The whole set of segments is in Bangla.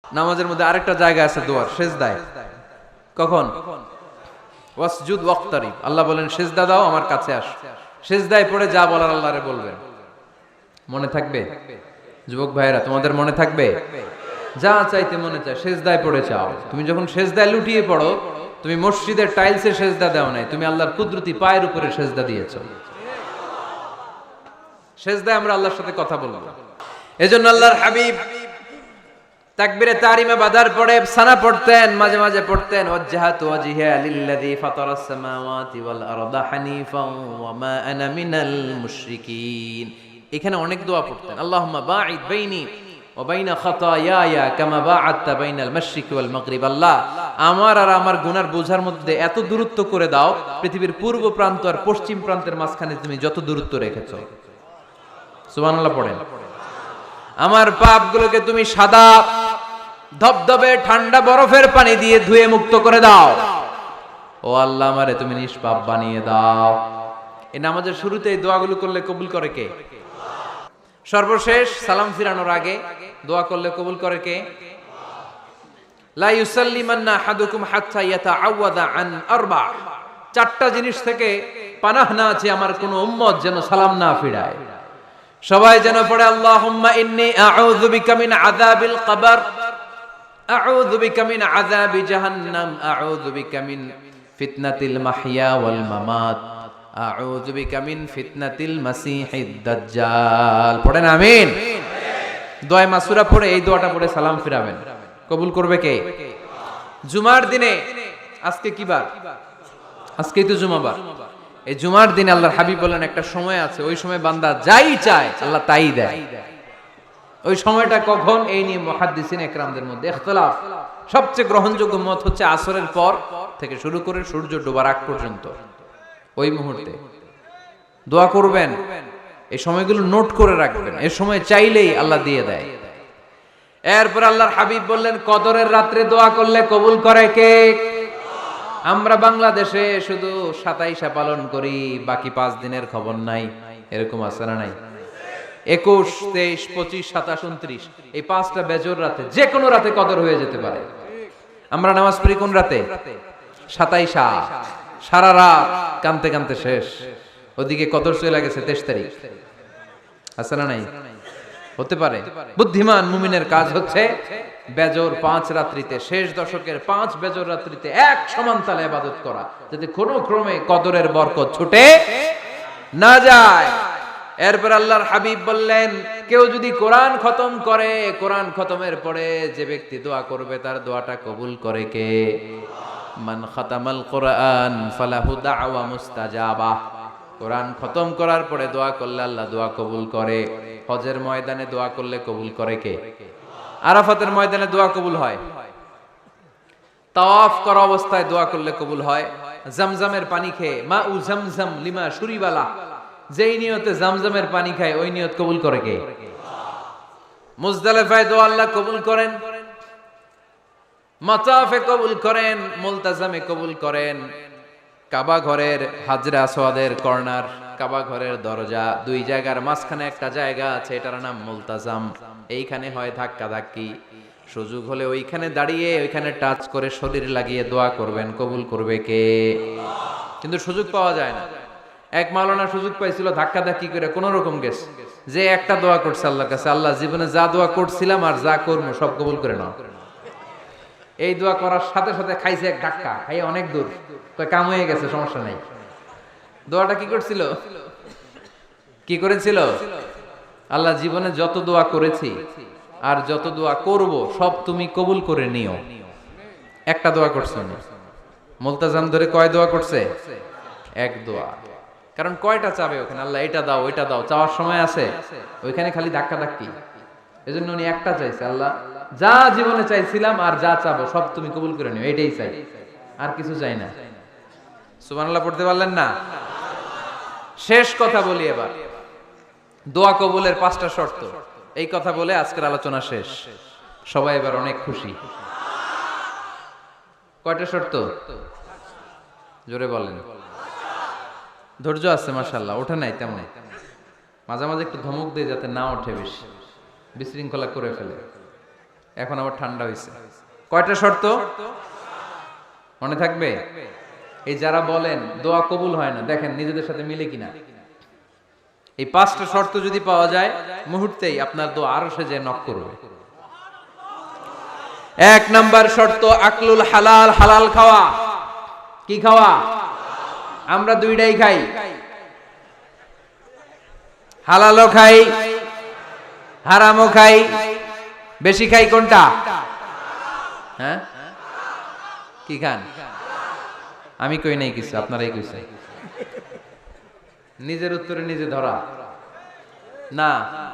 নামাজের মধ্যে আরেকটা জায়গা আছে দোয়ার, সেজদায়। কখন? ওয়াসজুদ ওয়াক্তারিব, আল্লাহ বলেন সেজদা দাও, আমার কাছে আস। সেজদায় পড়ে যা বলার আল্লাহরে বলবেন। মনে থাকবে যুবক ভাইয়েরা? তোমাদের মনে থাকবে? যা চাইতে মনে চায় সেজদায় পড়ে চাও। তুমি যখন সেজদায় লুটিয়ে পড়ো, তুমি মসজিদের টাইলসে সেজদা দাও নাই, তুমি আল্লাহর কুদরতি পায়ের উপরে সেজদা দিয়েছো। সেজদায় আমরা আল্লাহর সাথে কথা বলবো। এজন্য আল্লাহর হাবিব তাকবীরে তাহরিমা বাঁধার পরে সানা পড়তেন, মাঝে মাঝে পড়তেন ওয়াজহাতু ওয়াজহিয়া লিল্লাযী ফাতারাস সামাওয়াতি ওয়াল আরদা হানিফান ওয়া মা আনা মিনাল মুশরিকিন। এখানে অনেক দোয়া পড়তেন। আল্লাহুম্মা বাঈদ বাইনি ওয়া বাইনা খাতায়ায়া কামা বাআদতা বাইনাল মাশরিকি ওয়াল মাগরিব। আল্লাহ, আমার আর আমার গুনার বোঝার মধ্যে এত দূরত্ব করে দাও, পৃথিবীর পূর্ব প্রান্ত আর পশ্চিম প্রান্তের মাঝখানে তুমি যত দূরত্ব রেখেছো। সুবহানাল্লাহ পড়েন। আমার পাপগুলোকে তুমি সাদা ধবধবে ঠান্ডা বরফের পানি দিয়ে ধুয়ে মুক্ত করে দাও। ও আল্লাহ, আমারে তুমি নিষ্পাপ বানিয়ে দাও। এই নামাজের শুরুতে এই দোয়াগুলো করলে কবুল করে কে? সর্বশেষ সালাম ফিরানোর আগে দোয়া করলে কবুল করে কে? লা ইউসাল্লিমান্না আহাদুকুম হাত্তা ইয়াতাআওয়াদা আন আরবা। চারটা জিনিস থেকে পানাহ না আছে আমার কোন উম্মত যেন সালাম না ফিরায়। সবাই যেন পড়ে আল্লাহুম্মা ইন্নী আউযু বিকা মিন আযাবিল কবর, আউযু বিকা মিন আযাবি জাহান্নাম, আউযু বিকা মিন ফিতনাতিল মাহইয়া ওয়াল মামাত, আউযু বিকা মিন ফিতনাতিল মাসিহিদ দাজ্জাল। পড়েন আমিন। দোয়া মাসুরা পড়ে এই দোয়াটা পড়ে সালাম ফিরাবেন। কবুল করবে কে? জুমার দিনে, আজকে কি বার? আজকেই তো জুমাবার। এই জুমার দিনে আল্লাহর হাবিব বলেন একটা সময় আছে, ওই সময় বান্দা যাই চায় আল্লাহ তাই দেয়। ওই সময়টা কখন? এই নিয়ে মুহাদ্দিসিন ইকরামদের মধ্যে ইখতিলাফ। সবচেয়ে গ্রহণযোগ্য মত হচ্ছে আসরের পর থেকে শুরু করে সূর্য ডোবার আগ পর্যন্ত ওই মুহূর্তে দোয়া করবেন। এই সময়গুলো নোট করে রাখবেন, এই সময় চাইলেই আল্লাহ দিয়ে দেয়। এরপর আল্লাহর হাবিব বললেন কদরের রাত্রে দোয়া করলে কবুল করে কে? আমরা বাংলাদেশে শুধু 27 পালন করি, বাকি 5 দিনের খবর নাই। এরকম আছে না নাই? 21, 23, 25, 27, 29 এই 5টা বেজর রাতে, যে কোনো রাতে কদর হয়ে যেতে পারে। আমরা নামাজ পড়ি কোন রাতে? 27। সারা রাত কানতে কানতে শেষ, ওদিকে কদর চলে গেছে 23 তারিখ। আছে না নাই? হতে পারে। বুদ্ধিমান মুমিনের কাজ হচ্ছে বেজর 5 রাত্রিতে, শেষ দশকের 5 বেজর রাত্রিতে এক সমান তালে ইবাদত করা, যাতে কোনো ক্রমে কদরের বরকত ছুটে না যায়। এরপর আল্লাহর হাবিব বললেন কেউ যদি কোরআন খতম করে, কোরআন খতমের পরে যে ব্যক্তি দোয়া করবে তার দোয়াটা কবুল করে কে? মান খাতামাল কোরআন ফালাহু দাওয়া মুস্তাজাবা। কোরআন খতম করার পরে দোয়া করলে আল্লাহ দোয়া কবুল করে। হজের ময়দানে দোয়া করলে কবুল করে কে? আরাফাতের ময়দানে দোয়া কবুল হয়। তাওয়াফ করা অবস্থায় দোয়া করলে কবুল হয়। জামজামের পানি খেয়ে মা উ জামজাম লিমা শুরিবালা, যেই নিয়তে জামজামের পানি খায় ওই নিয়ত কবুল করে কে? মুজদালিফায় দোয়া আল্লাহ কবুল করেন, মাতাফে কবুল করেন, মুলতাজামে কবুল করেন। কাবা ঘরের হাজরে আসওয়াদের কর্নার, কাবা ঘরের দরজা, দুই জায়গার মাঝখানে একটা জায়গা আছে, এটার নাম মুলতাজাম। এইখানে হয় ধাক্কা ধাক্কি। সুযোগ হলে ওইখানে দাঁড়িয়ে ওইখানে টাচ করে শরীর লাগিয়ে দোয়া করবেন, কবুল করবে কে? কিন্তু সুযোগ পাওয়া যায় না। এক মাওলানা সুযোগ পাইছিল ধাক্কা ধাক্কি করে কোন রকম গেছে, যে একটা দোয়া করছে আল্লাহর কাছে, আল্লাহ জীবনে যা দোয়া করছিলাম আর যা করবো সব কবুল করে নাও। এই দোয়া করার সাথে সাথে খাইছে এক ধাক্কা, খাইয়ে অনেক দূর, তো কাম হয়ে গেছে, সমস্যা নেই। দোয়াটা কি করছিল? কি করেছিল? আল্লাহ জীবনে যত দোয়া করেছি আর যত দোয়া করব সব তুমি কবুল করে নিও। একটা দোয়া করছে না। মুলতাজাম ধরে কয় দোয়া করছে? এক দোয়া। কারণ কয়টা চাবে ওখানে? আল্লাহ এটা দাও ওইটা দাও, চাওয়ার সময় আছে? ওইখানে খালি ধাক্কা ধাক্কি। এজন্য উনি একটা চাইছে, আল্লাহ যা জীবনে চাইছিলাম আর যা চাবো সব তুমি কবুল করে নিও, এটাই চাই, আর কিছু চাই না। সুবহানাল্লাহ পড়তে পারলেন না? শেষ কথা বলি এবার, দোয়া কবুলের 5টা শর্ত। এই কথা বলে আজকের আলোচনা শেষ। সবাই এবার অনেক খুশি। কয়টা শর্ত? জোরে বলেন। ধৈর্য আছে মাশাআল্লাহ, ওঠে নাই তেমন। মাঝে মাঝে একটু ধমক দিয়ে যাতে না ওঠে, বেশি বিশৃঙ্খলা করে ফেলে। এখন আবার ঠান্ডা হয়েছে। কয়টা শর্ত মনে থাকবে? এই যারা বলেন দোয়া কবুল হয় না, দেখেন নিজেদের সাথে মিলে কিনা। এই 5টা শর্ত যদি পাওয়া যায়, মুহূর্তেই আপনার দোয়া আরশে যে নক করবে। 1 নাম্বার শর্ত আকলুল হালাল, হালাল খাওয়া। কি খাওয়া? আমরা দুইটাই খাই, হালালও খাই হারামও খাই। বেশি খাই কোনটা? হ্যাঁ, কি খান? আমি কই নাই কিছু, আপনারাই কইছেন। নিজের উত্তরে নিজে ধরা না।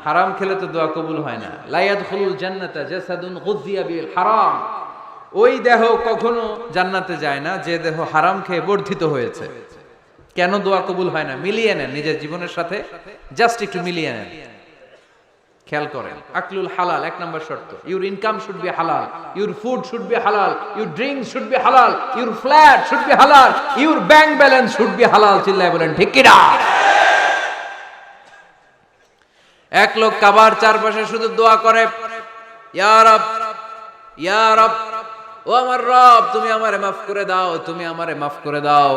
হারাম খেলে তো দোয়া কবুল হয় না। লা ইয়াদখুলুল জান্নাতা জাসাদুন গুযিয়া বিল হারাম। ওই দেহ কখনো জান্নাতে যায় না যে দেহ হারাম খেয়ে বর্ধিত হয়েছে। কেন দোয়া কবুল হয় না? মিলিয়ে নেন নিজের জীবনের সাথে, জাস্ট একটু মিলিয়ে নেন, খেয়াল করেন। আকলুল হালাল 1 নাম্বার শর্ত। ইউর ইনকাম শুড বি হালাল, ইউর ফুড শুড বি হালাল, ইউর ড্রিঙ্ক শুড বি হালাল, ইউর ফ্ল্যাট শুড বি হালাল, your bank balance should be হালাল। চিল্লায় বলেন ঠিক কি না? এক লোক কাবার চারপাশে শুধু দোয়া করে, ইয়া রব, ইয়া রব, ও আমার রব, তুমি আমারে মাফ করে দাও, তুমি আমারে মাফ করে দাও।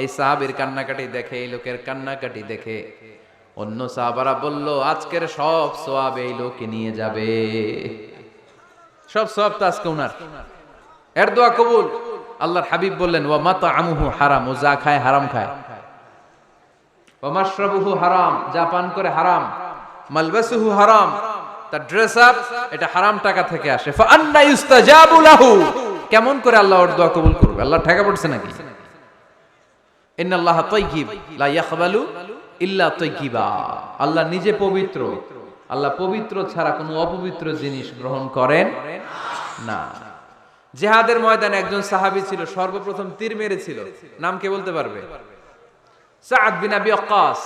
এই সাহাবীর কান্নাকাটি দেখে, এই লোকের কান্নাকাটি দেখে অন্য সাহাবারা বলল, আজকের সব সওয়াব এই লোকে নিয়ে যাবে। সব সওয়াব তো আজকে উনার। এর দোয়া কবুল। আল্লাহর হাবিব বললেন, ওয়া মাতআমুহু হারাম, ও যা খায় হারাম খায়। ওয়া মাশরাবুহু হারাম, যা পান করে হারাম। মালবাসুহু হারাম, তার ড্রেস আপ এটা হারাম টাকা থেকে আসে। ফা আন্না ইউস্তাজাবু লাহু, কেমন করে আল্লাহ ওর দোয়া কবুল করবে? আল্লাহ ঠেকা পড়ছে নাকি? ইন্নাল্লাহা তাইয়্যিব লা ইয়াকবালু ইল্লা তাইয়্যিবা। আল্লাহ নিজে পবিত্র, আল্লাহ পবিত্র ছাড়া কোনো অপবিত্র জিনিস গ্রহণ করেন না। জিহাদের ময়দানে একজন সাহাবী ছিল, সর্বপ্রথম তীর মেরেছিল। নাম কে বলতে পারবে? সাআদ বিন আবি ওয়াক্কাস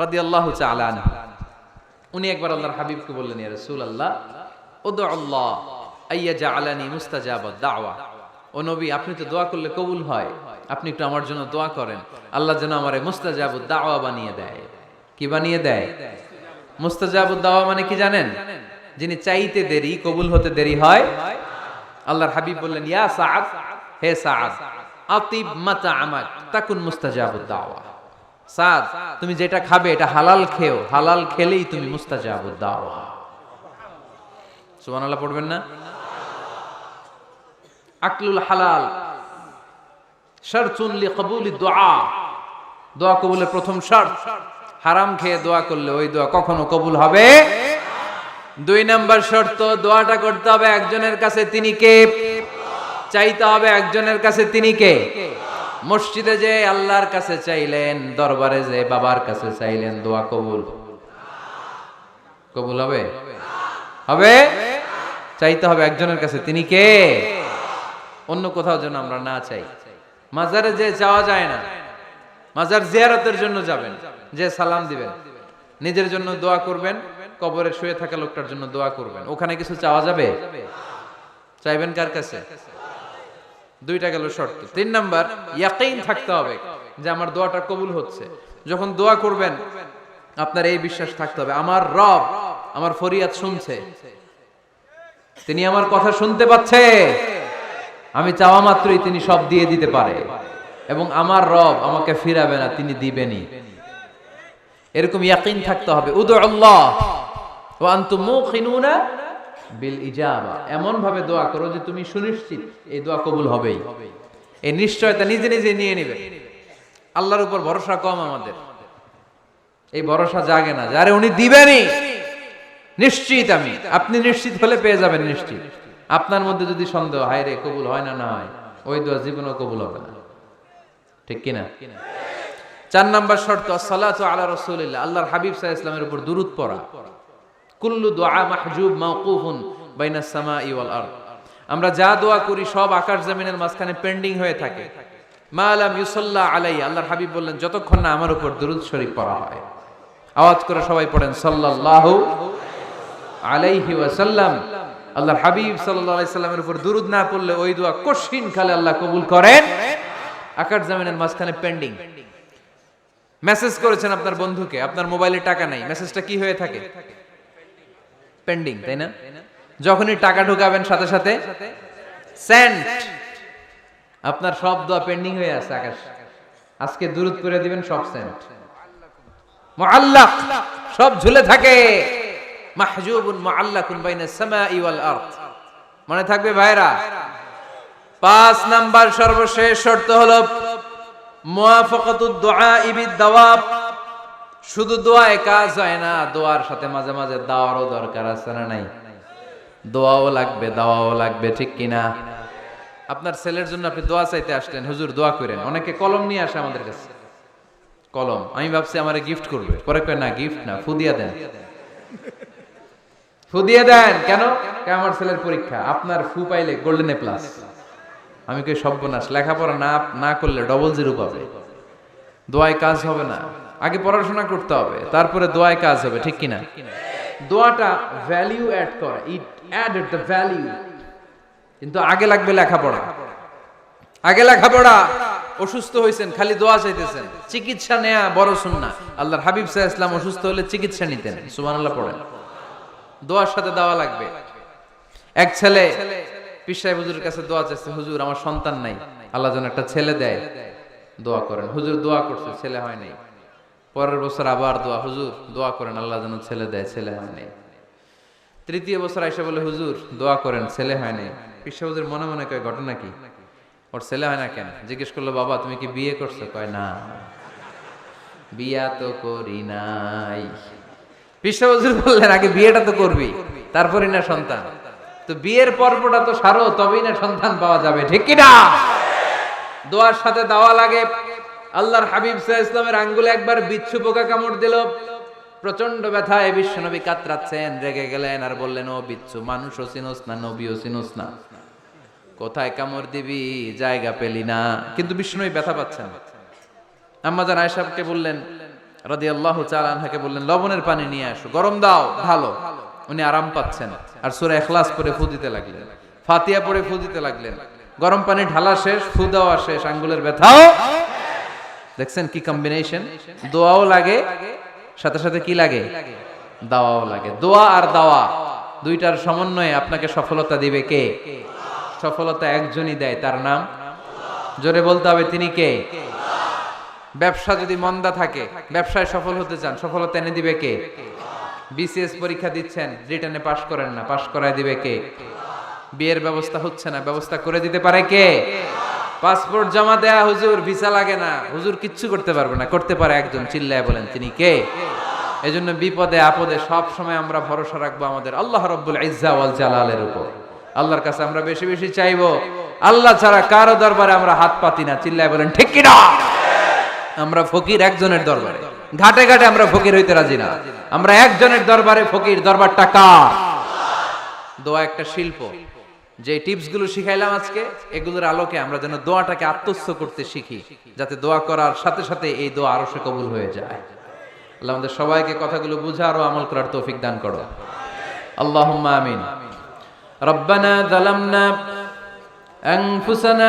রাদিয়াল্লাহু তাআলা আনহু। উনি একবার আল্লাহর হাবিবকে বললেন, ইয়া রাসূলুল্লাহ, উদউ আল্লাহ আইয়াজআলানি মুস্তাজাবাদ দাওয়া। ও নবী, আপনি তো দোয়া করলে কবুল হয়, আপনি একটু আমার জন্য দোয়া করেন, আল্লাহ যেন আমারে মুস্তাজাবুদ দাওয়া বানিয়ে দেয়। কি বানিয়ে দেয়? মুস্তাজাবুদ দাওয়া মানে কি জানেন? যিনি চাইতে দেরি, কবুল হতে দেরি হয়। আল্লাহর হাবিব বললেন, ইয়া সাআদ, হে সাআদ, আতিব মাতআমাক তাকুন মুস্তাজাবুদ দাওয়া। সাদ, তুমি যেটা খাবে এটা হালাল খেও, হালাল খেলেই তুমি মুস্তাজাবুদ দাওয়া। সুবহানাল্লাহ পড়বেন না? আকলুল হালাল শারতুন লিকবুলিদ দুআ, দোয়া কবুলের প্রথম শর্ত। হারাম খেয়ে দোয়া করলে ওই দোয়া কখনো কবুল হবে। 2 নাম্বার শর্ত, দোয়াটা করতে হবে একজনের কাছে, তিনি কে? চাইতে হবে একজনের কাছে, তিনি কে? মসজিদে যে আল্লাহর কাছে চাইলেন, দরবারে যে বাবার কাছে চাইলেন, দোয়া কবুল কবুল হবে? হবে? চাইতে হবে একজনের কাছে, তিনি কে? অন্য কোথাও যেন আমরা না চাই। মাজারে যে যাওয়া যায় না, মাজার জিয়ারতের জন্য যাবেন, যে সালাম দিবেন, নিজের জন্য দোয়া করবেন, কবরে শুয়ে থাকা লোকটার জন্য দোয়া করবেন। ওখানে কিছু চাওয়া যাবে? চাইবেন কার কাছে? 2টা গেল শর্ত। 3 নাম্বার, ইয়াকিন থাকতে হবে যে আমার দোয়াটা কবুল হচ্ছে। যখন দোয়া করবেন আপনার এই বিশ্বাস থাকতে হবে, আমার রব আমার ফরিয়াদ শুনছে, তিনি আমার কথা শুনতে পাচ্ছে, আমি চাওয়া মাত্রই তিনি সব দিয়ে দিতে পারে, এবং আমার রব আমাকে ফিরাবে না, তিনি দিবেনই। এরকম ইয়াকিন থাকতে হবে। উদু আল্লাহ ওয়া আনতুম মুকিনুনা বিল ইজাবা, এমন ভাবে দোয়া করো যে তুমি সুনিশ্চিত এই দোয়া কবুল হবেই। এই নিশ্চয়তা নিজে নিজে নিয়ে নেবে। আল্লাহর উপর ভরসা কম আমাদের, এই ভরসা জাগে না যারে উনি দিবেনই, নিশ্চিত আমি। আপনি নিশ্চিত হলে পেয়ে যাবেন নিশ্চিত। আপনার মধ্যে যদি সন্দেহ, হায় রে কবুল হয় না, না হয়, ওই দোয়া জীবনেও কবুল হবে না। ঠিক কিনা? 4 নাম্বার শর্ত, আসসালাতু আলা রাসূলিল্লাহ, আল্লাহর হাবিব সাল্লাল্লাহু আলাইহি ওয়াসাল্লামের উপর দুরূদ পড়া। কুল্লু দুআ মাহজুব মাওকুফুন বাইনাস সামাই ওয়াল আরদ, আমরা যা দোয়া করি সব আকাশ জমিনের মাঝখানে পেন্ডিং হয়ে থাকে। মা লাম ইউসাল্লা আলাইহি, আল্লাহর হাবিব বললেন যতক্ষণ না আমার উপর দুরূদ শরীফ পড়া হয়। আওয়াজ করে সবাই পড়েন সাল্লাল্লাহু আলাইহি ওয়াসাল্লাম। আল্লাহর হাবিব সাল্লাল্লাহু আলাইহি সাল্লামের উপর দুরূদ না পড়লে ওই দোয়া কঠিন কালে আল্লাহ কবুল করেন। আকাশ জমিনের মাঝখানে পেন্ডিং। মেসেজ করেছেন আপনার বন্ধুকে, আপনার মোবাইলে টাকা নাই, মেসেজটা কি হয়ে থাকে? পেন্ডিং, তাই না? যখনই টাকা ঢুকাবেন সাথে সাথে সেন্ট, আপনার সব দোয়া পেন্ডিং হয়ে আছে আকাশ। আজকে দুরূদ করে দিবেন, সব সেন্ট মুআল্লাক, সব ঝুলে থাকে। মাহজুবুন মুআল্লাকুন বাইনাস সামাই ওয়াল আরদ। মনে থাকবে ভাইরা। 5 নাম্বার সর্বশেষ শর্ত হলো মুওয়াফাকাতুদ দুআই বিদ-দাওয়াব। শুধু দোয়ায় কাজ হয় না, দোয়ার সাথে মাঝে মাঝে দাওয়ারও দরকার আছে না নাই? দোয়াও লাগবে, দাওয়াও লাগবে, ঠিক কিনা? আপনার ছেলের জন্য আপনি দোয়া চাইতে আসলেন, হুজুর দোয়া করেন। অনেকে কলম নিয়ে আসে আমাদের কাছে, কলম। আমি ভাবছি আমারে গিফট করবে, পরে কয় না, গিফট না, ফু দিয়া দেন। ফু দিয়ে দেন কেন? আমার ছেলের পরীক্ষা, আপনার ফু পাইলে গোল্ডেন এ প্লাস। আমি কই সর্বনাশ, লেখাপড়া না করলে ডবল জিরো পাবে, দোয়ায় কাজ হবে না। আগে পড়াশোনা করতে হবে, তারপরে দোয়ায় কাজ হবে, ঠিক কিনা? দোয়াটা ভ্যালু অ্যাড করে, ইট অ্যাডেড দ্য ভ্যালু। কিন্তু আগে লাগবে লেখাপড়া, আগে লেখাপড়া। অসুস্থ হয়েছেন, খালি দোয়া চাইতেছেন। চিকিৎসা নেয়া বড় সুন্নাহ। আল্লাহর হাবিব সাল্লাল্লাহু আলাইহি ওয়াসাল্লাম অসুস্থ হলে চিকিৎসা নিতেন। সুবহানাল্লাহ পড়েন। দোয়ার সাথে দাওয়া লাগবে। এক ছেলে পীর সাহেব হুজুরের কাছে দোয়া চাইছে, হুজুর আমার সন্তান নাই, আল্লাহ যেন একটা ছেলে দেয়, দোয়া করেন। হুজুর দোয়া করছে, ছেলে হয় নাই। পরের বছর আবার দোয়া, হুজুর দোয়া করেন আল্লাহ যেন ছেলে দেয়, ছেলে হয় নাই। তৃতীয় বছর আইসা বলে, হুজুর দোয়া করেন, ছেলে হয় নাই। পীর সাহেব হুজুর মনে মনে কয়, ঘটনা কি? ওর ছেলে হয় না কেন? জিজ্ঞেস করলো, বাবা তুমি কি বিয়ে করছো? কয় না, বিয়া তো করি নাই। পীর সাহেব হুজুর বললেন, আগে বিয়েটা তো করবি, তারপরই না সন্তান। তো বিয়ের পর্বটা তো সারো, তবেই না সন্তান পাওয়া যাবে, ঠিক কিনা? দোয়ার সাথে দাওয়া লাগে। আল্লাহর হাবিব সাল্লাল্লাহু আলাইহি ওয়াসাল্লামের আঙ্গুলে একবার বিচ্ছু পোকা কামড় দিল। প্রচন্ড ব্যথায় বিশ্বনবী কাতরাচ্ছেন, রেগে গেলেন আর বললেন, ও বিচ্ছু, মানুষও চিনোস না, নবীও চিনোস না, কোথায় কামড় দিবি, জায়গা পেলি না। কিন্তু বিশ্বনবী ব্যথা পাচ্ছেন। আম্মা জান আয়েশাকে বললেন রাদিয়াল্লাহু তাআলা আনহাকে বললেন, লবণের পানি নিয়ে আসো, গরম দাও, ঢালো। উনি আরাম পাচ্ছেন। আর সূরা ইখলাস পড়ে ফু দিতে লাগলেন, ফাতিহা পড়ে ফু দিতে লাগলেন। গরম পানি ঢালা শেষ, ফু দেওয়া শেষ, আঙ্গুলের ব্যথাও। দেখছেন কি কম্বিনেশন? দোয়াও লাগে, সাথে সাথে কি লাগে? দাওয়াও লাগে। দোয়া আর দাওয়া দুইটার সমন্বয়ে আপনাকে সফলতা দিবে কে? সফলতা একজনই দেয়, তার নাম জোরে বলতে হবে, তিনি কে? ব্যবসা যদি মন্দা থাকে, ব্যবসায় সফল হতে চান, সফলতা এনে দিবে কে? বিসিএস পরীক্ষা দিচ্ছেন, রিটেনে পাশ করেন না, পাশ করায় দিবে কে? বিয়ের ব্যবস্থা হচ্ছে না, ব্যবস্থা করে দিতে পারে কে? পাসপোর্ট জমা দেয়া, হুজুর ভিসা লাগে না, হুজুর কিচ্ছু করতে পারবে না, করতে পারে একজন, চিল্লায় বলেন তিনি কে? এজন্য বিপদে আপদে সব সময় আমরা ভরসা রাখবো আমাদের আল্লাহ রাব্বুল ইজ্জা ওয়াল জালালের উপর। আল্লাহর কাছে আমরা বেশি বেশি চাইবো। আল্লাহ ছাড়া কারো দরবারে আমরা হাত পাতি না, চিল্লায় বলেন ঠিক কিনা? আমরা ফকির একজনের দরবারে, ঘাটে ঘাটে আমরা ফকির হইতে রাজি না, আমরা একজনের দরবারে ফকির। দরবারটা কার? দোয়া একটা শিল্প। যে টিপস গুলো শিখাইলাম আজকে, এগুলোর আলোকে আমরা যেন দোয়াটাকে আত্মস্থ করতে শিখি, যাতে দোয়া করার সাথে সাথে এই দোয়া আরো সে কবুল হয়ে যায়। আল্লাহ আমাদের সবাইকে কথাগুলো বুঝার ও আমল করার তৌফিক দান করো। আল্লাহুম্মা আমিন। রব্বানা যালামনা আনফুসানা